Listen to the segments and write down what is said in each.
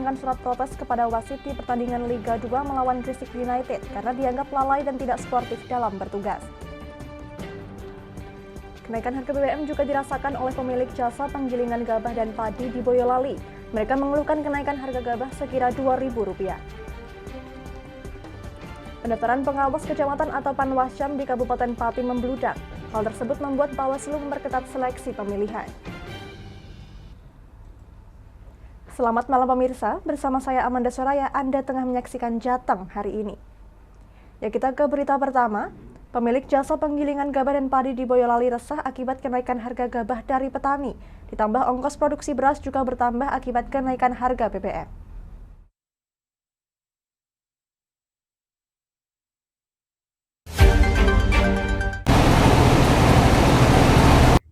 melayangkan surat protes kepada wasit di pertandingan Liga 2 melawan Gresik United karena dianggap lalai dan tidak sportif dalam bertugas. Kenaikan harga BBM juga dirasakan oleh pemilik jasa penggilingan gabah dan padi di Boyolali. Mereka mengeluhkan kenaikan harga gabah sekira Rp2.000. Pendaftaran pengawas kecamatan atau Panwascam di Kabupaten Pati membludak. Hal tersebut membuat Bawaslu memperketat seleksi pemilihan. Selamat malam pemirsa, bersama saya Amanda Soraya, Anda tengah menyaksikan Jateng hari ini. Ya, kita ke berita pertama. Pemilik jasa penggilingan gabah dan padi di Boyolali resah akibat kenaikan harga gabah dari petani. Ditambah ongkos produksi beras juga bertambah akibat kenaikan harga BBM.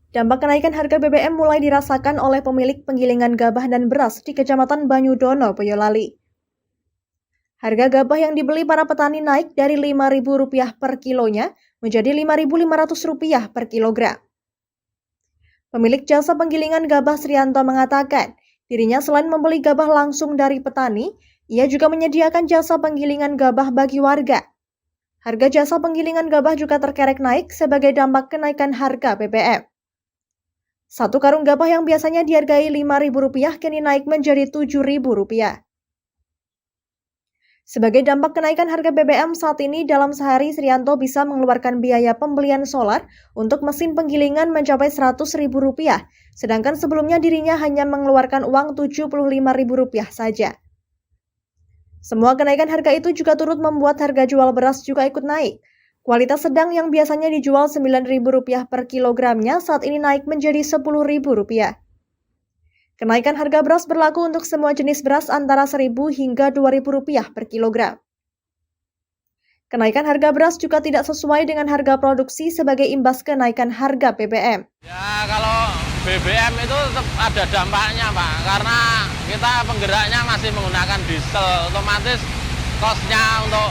Dampak kenaikan harga BBM mulai dirasakan oleh pemilik penggilingan gabah dan beras di Kecamatan Banyudono, Boyolali. Harga gabah yang dibeli para petani naik dari Rp5.000 per kilonya menjadi Rp5.500 per kilogram. Pemilik jasa penggilingan gabah Srianto mengatakan, dirinya selain membeli gabah langsung dari petani, ia juga menyediakan jasa penggilingan gabah bagi warga. Harga jasa penggilingan gabah juga terkerek naik sebagai dampak kenaikan harga BBM. Satu karung gabah yang biasanya dihargai Rp5.000 kini naik menjadi Rp7.000. Sebagai dampak kenaikan harga BBM saat ini, dalam sehari Srianto bisa mengeluarkan biaya pembelian solar untuk mesin penggilingan mencapai Rp100.000, sedangkan sebelumnya dirinya hanya mengeluarkan uang Rp75.000 saja. Semua kenaikan harga itu juga turut membuat harga jual beras juga ikut naik. Kualitas sedang yang biasanya dijual Rp9.000 per kilogramnya saat ini naik menjadi Rp10.000. Kenaikan harga beras berlaku untuk semua jenis beras antara Rp1.000 hingga Rp2.000 per kilogram. Kenaikan harga beras juga tidak sesuai dengan harga produksi sebagai imbas kenaikan harga BBM. Ya, kalau BBM itu tetap ada dampaknya, Pak, karena kita penggeraknya masih menggunakan diesel, otomatis kosnya untuk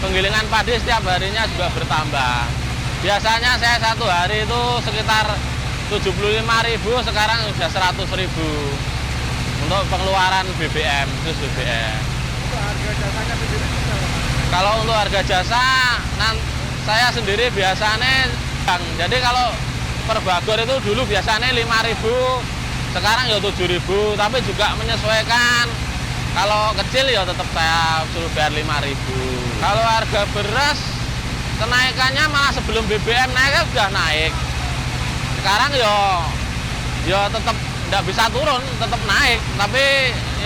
penggilingan padi setiap harinya juga bertambah. Biasanya saya satu hari itu sekitar Rp75.000, sekarang sudah Rp100.000 untuk pengeluaran BBM, khusus BBM. Untuk harga jasanya sendiri berapa? Kalau untuk harga jasa, saya sendiri biasanya, jadi kalau per bagor itu dulu biasanya Rp5.000, sekarang ya Rp7.000, tapi juga menyesuaikan. Kalau kecil ya tetap saya suruh bayar Rp5.000. Kalau harga beras, kenaikannya malah sebelum BBM naik sudah naik. Sekarang ya tetap tidak bisa turun, tetap naik. Tapi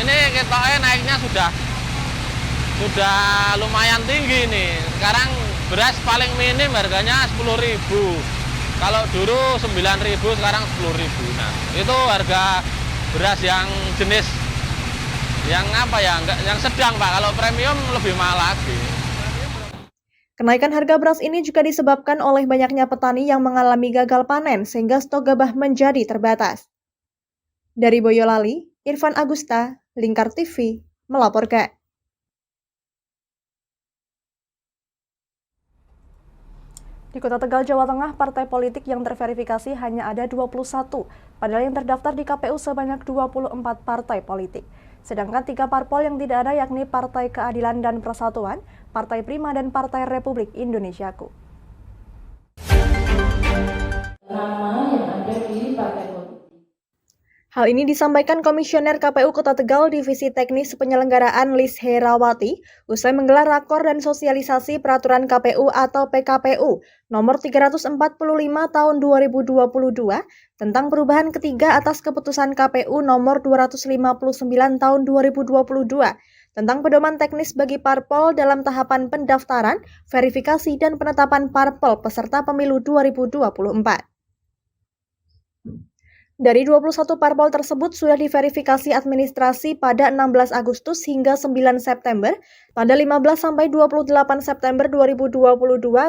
ini ketoknya naiknya sudah lumayan tinggi nih. Sekarang beras paling minim harganya Rp10.000. Kalau dulu Rp9.000, sekarang Rp10.000. Nah, itu harga beras yang jenis yang yang sedang, Pak. Kalau premium lebih mahal lagi. Kenaikan harga beras ini juga disebabkan oleh banyaknya petani yang mengalami gagal panen sehingga stok gabah menjadi terbatas. Dari Boyolali, Irfan Agusta, Lingkar TV, melaporkan. Di Kota Tegal, Jawa Tengah, partai politik yang terverifikasi hanya ada 21, padahal yang terdaftar di KPU sebanyak 24 partai politik. Sedangkan 3 parpol yang tidak ada yakni Partai Keadilan dan Persatuan, Partai Prima, dan Partai Republik Indonesiaku. Nama yang ada di partai politik. Hal ini disampaikan Komisioner KPU Kota Tegal Divisi Teknis Penyelenggaraan Lis Herawati usai menggelar rakor dan sosialisasi Peraturan KPU atau PKPU nomor 345 tahun 2022 tentang perubahan ketiga atas keputusan KPU nomor 259 tahun 2022 tentang pedoman teknis bagi parpol dalam tahapan pendaftaran, verifikasi, dan penetapan parpol peserta pemilu 2024. Dari 21 parpol tersebut sudah diverifikasi administrasi pada 16 Agustus hingga 9 September, pada 15 sampai 28 September 2022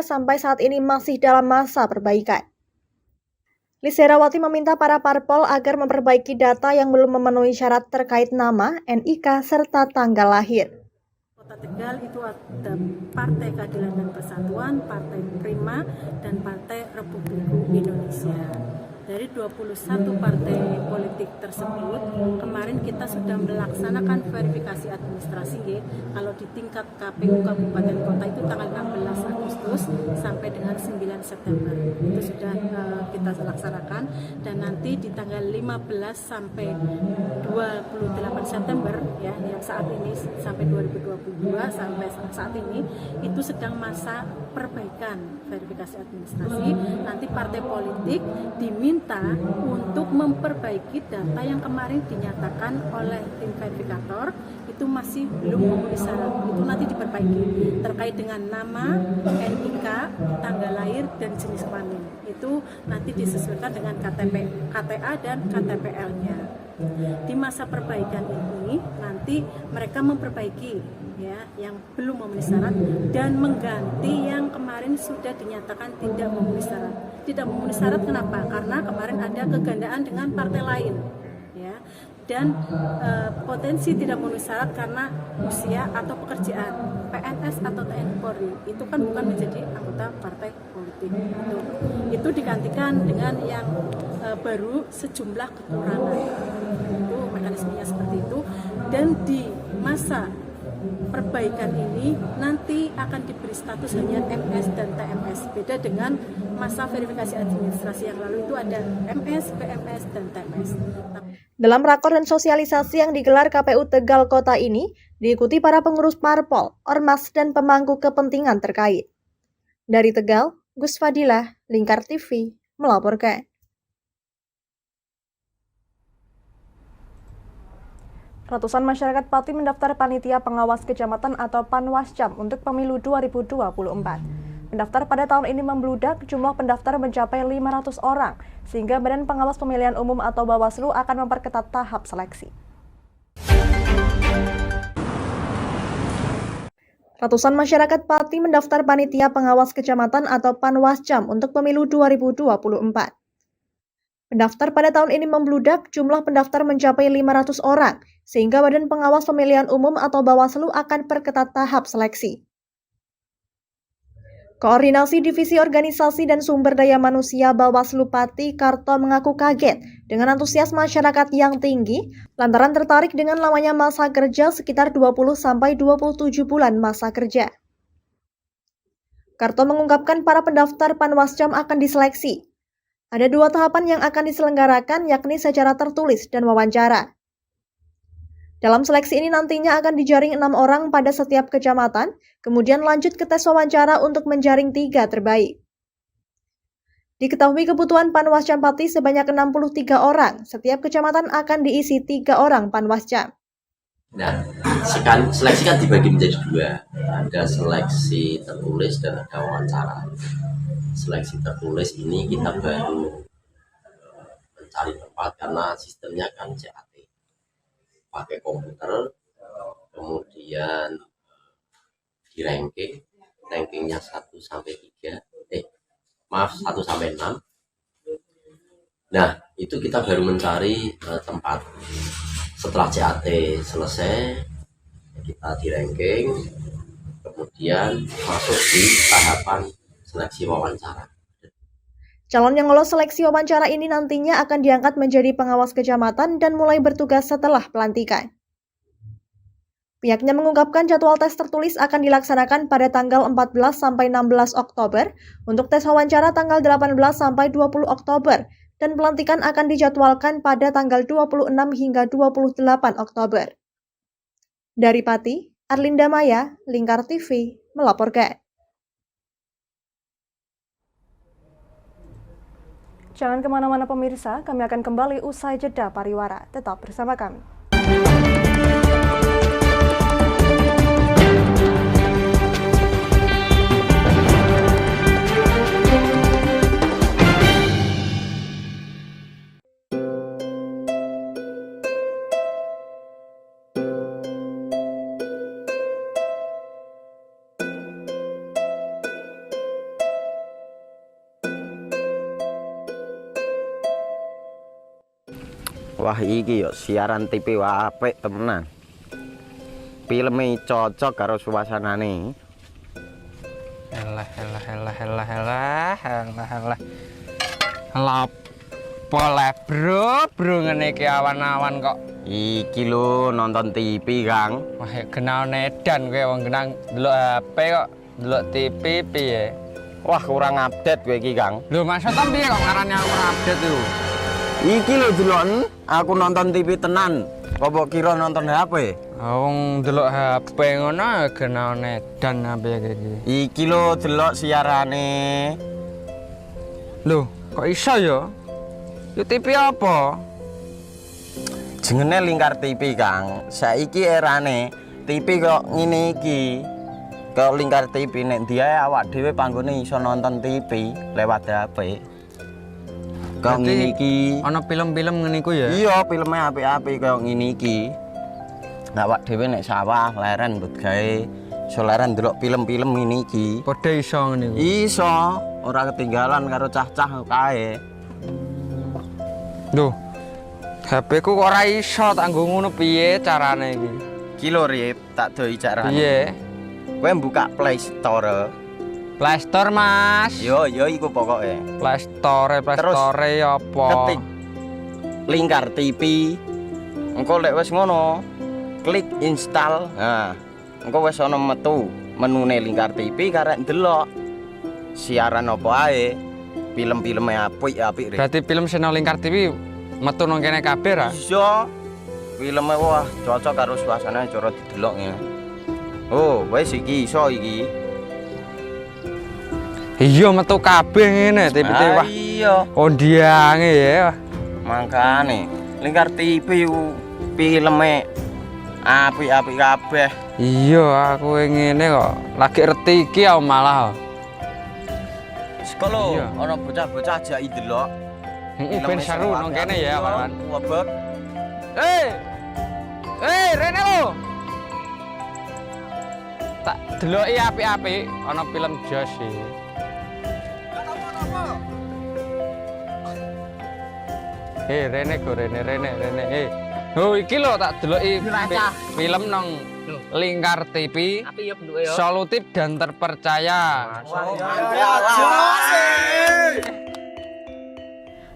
sampai saat ini masih dalam masa perbaikan. Lis Herawati meminta para parpol agar memperbaiki data yang belum memenuhi syarat terkait nama, NIK, serta tanggal lahir. Kota Tegal itu ada Partai Keadilan dan Persatuan, Partai Prima, dan Partai Republik Indonesia. Dari 21 partai politik tersebut, kemarin kita sudah melaksanakan verifikasi administrasi ya. Kalau di tingkat KPU Kabupaten Kota itu tanggal 16 Agustus sampai dengan 9 September. Itu sudah kita laksanakan, dan nanti di tanggal 15 sampai 28 September ya, yang saat ini sampai 2022 sampai saat ini itu sedang masa perbaikan verifikasi administrasi. Nanti partai politik diminta untuk memperbaiki data yang kemarin dinyatakan oleh tim verifikator itu masih belum memenuhi syarat. Itu nanti diperbaiki terkait dengan nama, NIK, tanggal lahir, dan jenis kelamin. Itu nanti disesuaikan dengan KTA dan KTPL-nya. Di masa perbaikan ini nanti mereka memperbaiki ya yang belum memenuhi syarat dan mengganti yang kemarin sudah dinyatakan tidak memenuhi syarat. Tidak memenuhi syarat kenapa? Karena kemarin ada kegandaan dengan partai lain ya. Dan potensi tidak memenuhi syarat karena usia atau pekerjaan, PNS atau TNI Polri itu kan bukan menjadi anggota partai politik. Itu digantikan dengan yang baru sejumlah kekurangan. Itu mekanismenya seperti itu, dan di masa perbaikan ini nanti akan diberi status hanya MS dan TMS. Beda dengan masa verifikasi administrasi yang lalu, itu ada MS, PMS, dan TMS. Dalam rakor dan sosialisasi yang digelar KPU Tegal Kota ini, diikuti para pengurus parpol, ormas, dan pemangku kepentingan terkait. Dari Tegal, Gus Fadilah, Lingkar TV, melaporkan. Ratusan masyarakat Pati mendaftar Panitia Pengawas Kecamatan atau Panwascam untuk pemilu 2024. Pendaftar pada tahun ini membludak, jumlah pendaftar mencapai 500 orang, sehingga Badan Pengawas Pemilihan Umum atau Bawaslu akan memperketat tahap seleksi. Ratusan masyarakat Pati mendaftar Panitia Pengawas Kecamatan atau Panwascam untuk pemilu 2024. Pendaftar pada tahun ini membludak, jumlah pendaftar mencapai 500 orang, sehingga Badan Pengawas Pemilihan Umum atau Bawaslu akan perketat tahap seleksi. Koordinasi Divisi Organisasi dan Sumber Daya Manusia Bawaslu Pati, Karto, mengaku kaget dengan antusias masyarakat yang tinggi lantaran tertarik dengan lamanya masa kerja sekitar 20-27 bulan masa kerja. Karto mengungkapkan para pendaftar Panwascam akan diseleksi. Ada 2 tahapan yang akan diselenggarakan, yakni secara tertulis dan wawancara. Dalam seleksi ini nantinya akan dijaring 6 orang pada setiap kecamatan, kemudian lanjut ke tes wawancara untuk menjaring 3 terbaik. Diketahui kebutuhan Panwascam Pati sebanyak 63 orang, setiap kecamatan akan diisi 3 orang Panwascam. Nah, seleksi kan dibagi menjadi 2, ada seleksi tertulis dan ada wawancara. Seleksi tertulis ini kita baru mencari tempat karena sistemnya kan CAT, pakai komputer, kemudian di rankingnya 1 sampai 6. Nah, itu kita baru mencari tempat. Setelah CAT selesai, kita di ranking, kemudian masuk di tahapan seleksi wawancara. Calon yang lolos seleksi wawancara ini nantinya akan diangkat menjadi pengawas kecamatan dan mulai bertugas setelah pelantikan. Pihaknya mengungkapkan jadwal tes tertulis akan dilaksanakan pada tanggal 14 sampai 16 Oktober, untuk tes wawancara tanggal 18 sampai 20 Oktober, dan pelantikan akan dijadwalkan pada tanggal 26 hingga 28 Oktober. Dari Pati, Arlinda Maya, Lingkar TV, melaporkan. Jangan kemana-mana pemirsa, kami akan kembali usai jeda pariwara. Tetap bersama kami. Wah, iki yo siaran TV apik temenan. Filme cocok karo suasanane. Elah. Apa le bro ngene iki awan-awan kok. Iki lho nonton TV, Kang. Wah, kenal nedan kowe wong kenang delok HP kok delok TV piye? Wah, kurang update kowe iki, Kang. Lho maksudnya piye kok ngarani aku update yo? Iki lho deloken, aku nonton TV tenan. Apa kira nonton HP? Wong delok HP ngono kenal nedan apa iki? Iki lho delok siarane. Lho, kok iso ya? Yo TV apa? Jenenge Lingkar TV, Kang. Saiki erane TV kok ngene iki. Kok Lingkar TV nek dia awak dhewe panggone iso nonton TV lewat HP. Kok ngene iki. Ana film-film ngene iku ya? Iya, filme apik-apik kaya ngene iki. Awak dhewe nek sawah leren mbut gawe iso leren ndelok film-film ngene iki. Padha iso ngene iku. Iso, ora ketinggalan karo cah-cah kae. Duh. HP ku kok ora iso tak nggo ngono piye carane iki? Iki lho Rip, tak doi carane. Piye? Kowe buka Play Store. Play Store, Mas. Yo iku pokoke. Play Store apa? Ketik Lingkar TV. Engko lek wis ngono, klik install. Nah, engko wis ana metu menune Lingkar TV karek ndelok siaran apa ae. Film-filme apik-apik. Berarti film channel Lingkar TV metu nang kene kabeh ra? Iso. Filme wah cocok karo suasana cara didelok ngene. Oh, wis iki iso iki. Iya metu kabeh ngene TV wah. Iya. Ondiange ya. Mangkane Lingkar TV filme apik-apik kabeh. Iya, aku ngene kok. Lagi reti iki aku malah. Sekolo Iya. ana bocah-bocah jaki delok. Heeh, ben seru nang kene ya, kawan. Wabek. Rene lo. Tak deloki apik-apik ana film Jos iki. Rene go Rene. Oh iki lho tak deloki film nang Lingkar TV. Api ya bentuke ya. Solutif dan terpercaya.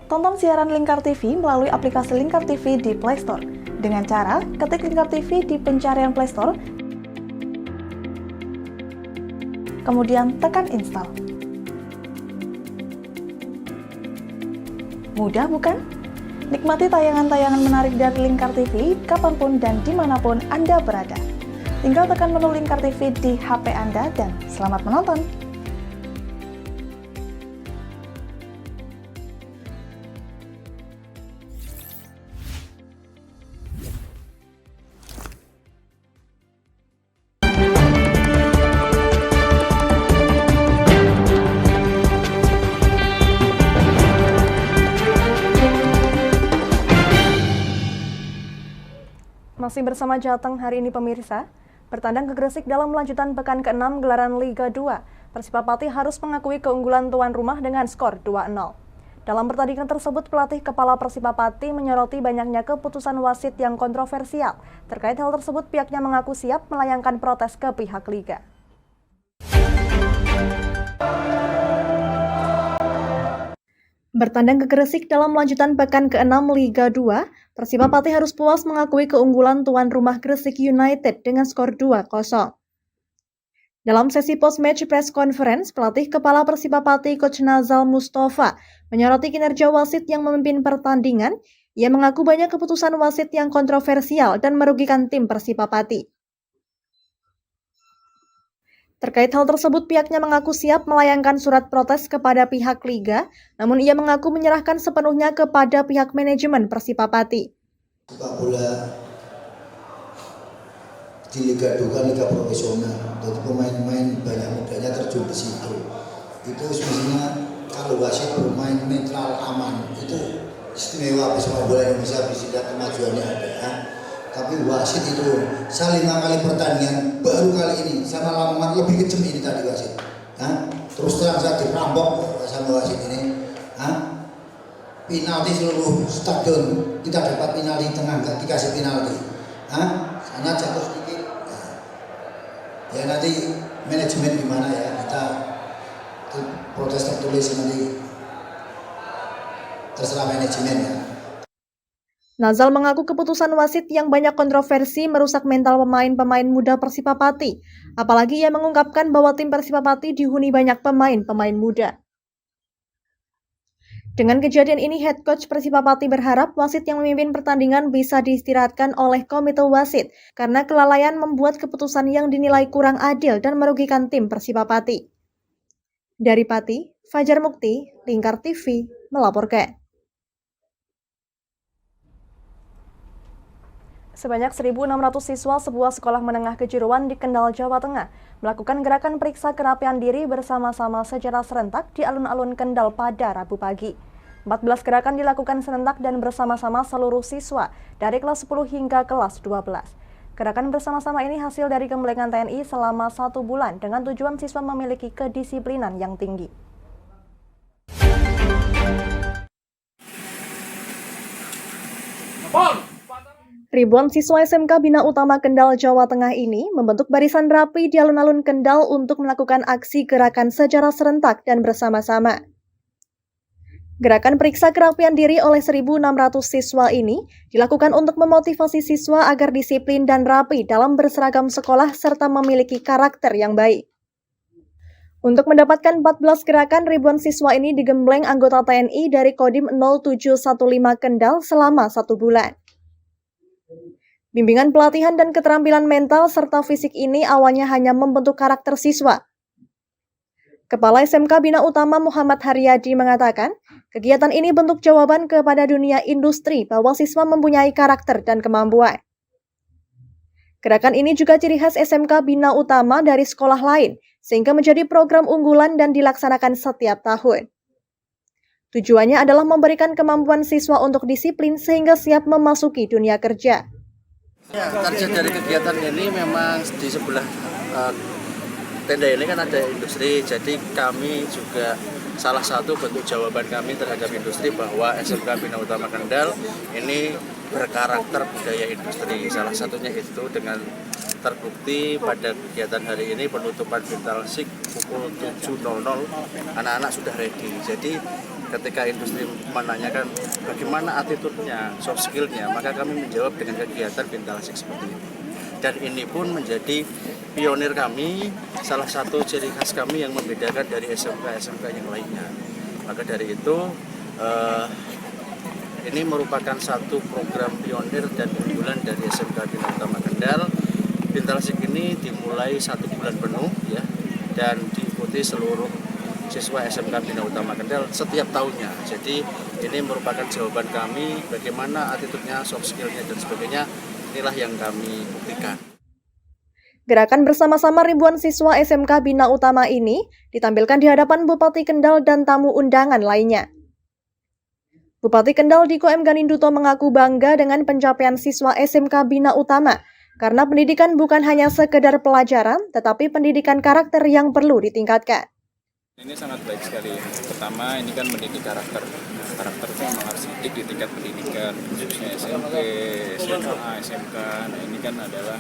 Tonton siaran Lingkar TV melalui aplikasi Lingkar TV di Play Store. Dengan cara ketik Lingkar TV di pencarian Play Store, kemudian tekan install. Mudah bukan? Nikmati tayangan-tayangan menarik dari Lingkar TV kapanpun dan dimanapun Anda berada. Tinggal tekan menu Lingkar TV di HP Anda dan selamat menonton! Masih bersama Jateng hari ini pemirsa, bertandang ke Gresik dalam lanjutan pekan ke-6 gelaran Liga 2, Persipapati harus mengakui keunggulan tuan rumah dengan skor 2-0. Dalam pertandingan tersebut, pelatih kepala Persipapati menyoroti banyaknya keputusan wasit yang kontroversial. Terkait hal tersebut, pihaknya mengaku siap melayangkan protes ke pihak Liga. Bertandang ke Gresik dalam lanjutan pekan ke-6 Liga 2, Persipapati harus puas mengakui keunggulan tuan rumah Gresik United dengan skor 2-0. Dalam sesi post-match press conference, pelatih kepala Persipapati Coach Nazal Mustafa menyoroti kinerja wasit yang memimpin pertandingan. Ia mengaku banyak keputusan wasit yang kontroversial dan merugikan tim Persipapati. Terkait hal tersebut, pihaknya mengaku siap melayangkan surat protes kepada pihak Liga, namun ia mengaku menyerahkan sepenuhnya kepada pihak manajemen Persipapati. Sepak bola di Liga 2 kan liga profesional, jadi pemain-pemain banyak mudanya terjun di situ. Itu sebenarnya kalau wasit bermain netral aman, itu istimewa sepak bola Indonesia, bisa lihat kemajuannya ada. Tapi wasit itu saling 5 kali pertandingan, baru kali ini sama Lamongan lebih kejem ini tadi wasit. Terus terang saya dirampok sama wasit ini. Penalti seluruh stadion, kita dapat penalti tengah, nggak dikasih penalti. Sana jatuh sedikit. Ya nanti manajemen gimana ya, kita protes tertulis nanti terserah manajemennya. Nazal mengaku keputusan wasit yang banyak kontroversi merusak mental pemain-pemain muda Persipapati. Apalagi ia mengungkapkan bahwa tim Persipapati dihuni banyak pemain-pemain muda. Dengan kejadian ini, head coach Persipapati berharap wasit yang memimpin pertandingan bisa diistirahatkan oleh komite wasit karena kelalaian membuat keputusan yang dinilai kurang adil dan merugikan tim Persipapati. Dari Pati, Fajar Mukti, Lingkar TV, melaporkan. Sebanyak 1.600 siswa sebuah sekolah menengah kejuruan di Kendal, Jawa Tengah melakukan gerakan periksa kerapian diri bersama-sama secara serentak di alun-alun Kendal pada Rabu pagi. 14 gerakan dilakukan serentak dan bersama-sama seluruh siswa dari kelas 10 hingga kelas 12. Gerakan bersama-sama ini hasil dari gemblengan TNI selama 1 bulan dengan tujuan siswa memiliki kedisiplinan yang tinggi. Ribuan siswa SMK Bina Utama Kendal, Jawa Tengah ini membentuk barisan rapi di alun-alun Kendal untuk melakukan aksi gerakan secara serentak dan bersama-sama. Gerakan periksa kerapian diri oleh 1.600 siswa ini dilakukan untuk memotivasi siswa agar disiplin dan rapi dalam berseragam sekolah serta memiliki karakter yang baik. Untuk mendapatkan 14 gerakan, ribuan siswa ini digembleng anggota TNI dari Kodim 0715 Kendal selama 1 bulan. Bimbingan pelatihan dan keterampilan mental serta fisik ini awalnya hanya membentuk karakter siswa. Kepala SMK Bina Utama Muhammad Haryadi mengatakan, kegiatan ini bentuk jawaban kepada dunia industri bahwa siswa mempunyai karakter dan kemampuan. Gerakan ini juga ciri khas SMK Bina Utama dari sekolah lain, sehingga menjadi program unggulan dan dilaksanakan setiap tahun. Tujuannya adalah memberikan kemampuan siswa untuk disiplin sehingga siap memasuki dunia kerja. Ya, target dari kegiatan ini memang di sebelah tenda ini kan ada industri, jadi kami juga salah satu bentuk jawaban kami terhadap industri bahwa SMK Bina Utama Kendal ini berkarakter budaya industri. Salah satunya itu dengan terbukti pada kegiatan hari ini penutupan Bintalsik pukul 7.00 anak-anak sudah ready. Jadi ketika industri menanyakan bagaimana attitude-nya, soft skill-nya, maka kami menjawab dengan kegiatan Bintalsik seperti ini. Dan ini pun menjadi pionir kami, salah satu ciri khas kami yang membedakan dari SMK-SMK yang lainnya. Maka dari itu, ini merupakan satu program pionir dan unggulan dari SMK Bina Utama Kendal. Bintalsik ini dimulai 1 bulan penuh ya, dan diikuti seluruh siswa SMK Bina Utama Kendal setiap tahunnya. Jadi ini merupakan jawaban kami bagaimana attitude-nya, soft skill-nya dan sebagainya, inilah yang kami buktikan. Gerakan bersama-sama ribuan siswa SMK Bina Utama ini ditampilkan di hadapan Bupati Kendal dan tamu undangan lainnya. Bupati Kendal Diko M. Ganinduto mengaku bangga dengan pencapaian siswa SMK Bina Utama karena pendidikan bukan hanya sekedar pelajaran, tetapi pendidikan karakter yang perlu ditingkatkan. Ini sangat baik sekali. Pertama, ini kan mendidik karakter. Karakter itu memang harus dididik di tingkat pendidikan, khususnya SMP, SMA, SMK. Nah, ini kan adalah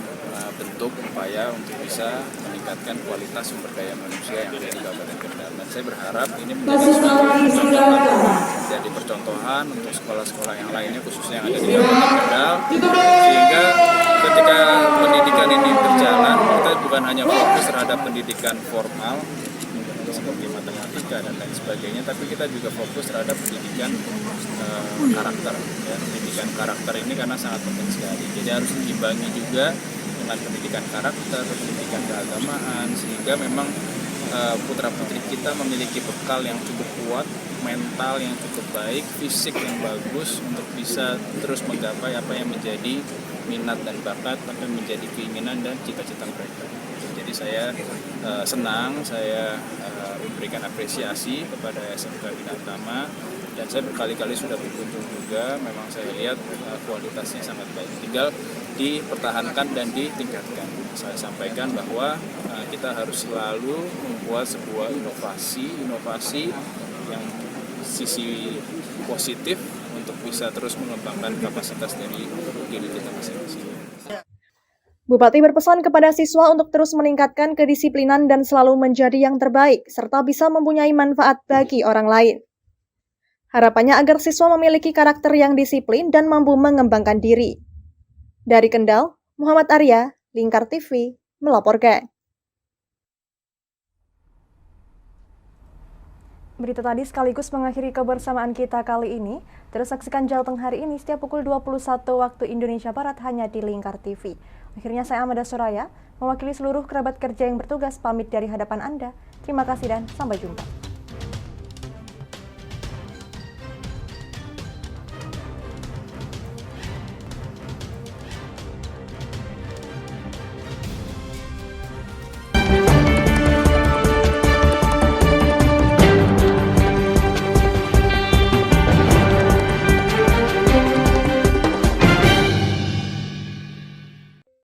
bentuk upaya untuk bisa meningkatkan kualitas sumber daya manusia yang ada di Kabupaten Kendal. Dan saya berharap ini menjadi percontohan untuk sekolah-sekolah yang lainnya, khususnya yang ada di Kabupaten Kendal, sehingga ketika pendidikan ini berjalan, kita bukan hanya fokus terhadap pendidikan formal, seperti matematika dan lain sebagainya, tapi kita juga fokus terhadap pendidikan karakter. Ya. Pendidikan karakter ini karena sangat penting sekali. Jadi harus diimbangi juga dengan pendidikan karakter, pendidikan keagamaan, sehingga memang putra-putri kita memiliki bekal yang cukup kuat, mental yang cukup baik, fisik yang bagus untuk bisa terus menggapai apa yang menjadi minat dan bakat, apa yang menjadi keinginan dan cita-cita mereka. Jadi saya senang, saya memberikan apresiasi kepada SMK Bina Utama, dan saya berkali-kali sudah berkunjung juga, memang saya lihat kualitasnya sangat baik, tinggal dipertahankan dan ditingkatkan. Saya sampaikan bahwa kita harus selalu membuat sebuah inovasi yang sisi positif untuk bisa terus mengembangkan kapasitas dari diri kita masing-masing. Bupati berpesan kepada siswa untuk terus meningkatkan kedisiplinan dan selalu menjadi yang terbaik, serta bisa mempunyai manfaat bagi orang lain. Harapannya agar siswa memiliki karakter yang disiplin dan mampu mengembangkan diri. Dari Kendal, Muhammad Arya, Lingkar TV, melaporkan. Berita tadi sekaligus mengakhiri kebersamaan kita kali ini. Terus saksikan Jalteng hari ini setiap pukul 21 waktu Indonesia Barat hanya di Lingkar TV. Akhirnya saya Amanda Soraya, mewakili seluruh kerabat kerja yang bertugas pamit dari hadapan Anda. Terima kasih dan sampai jumpa.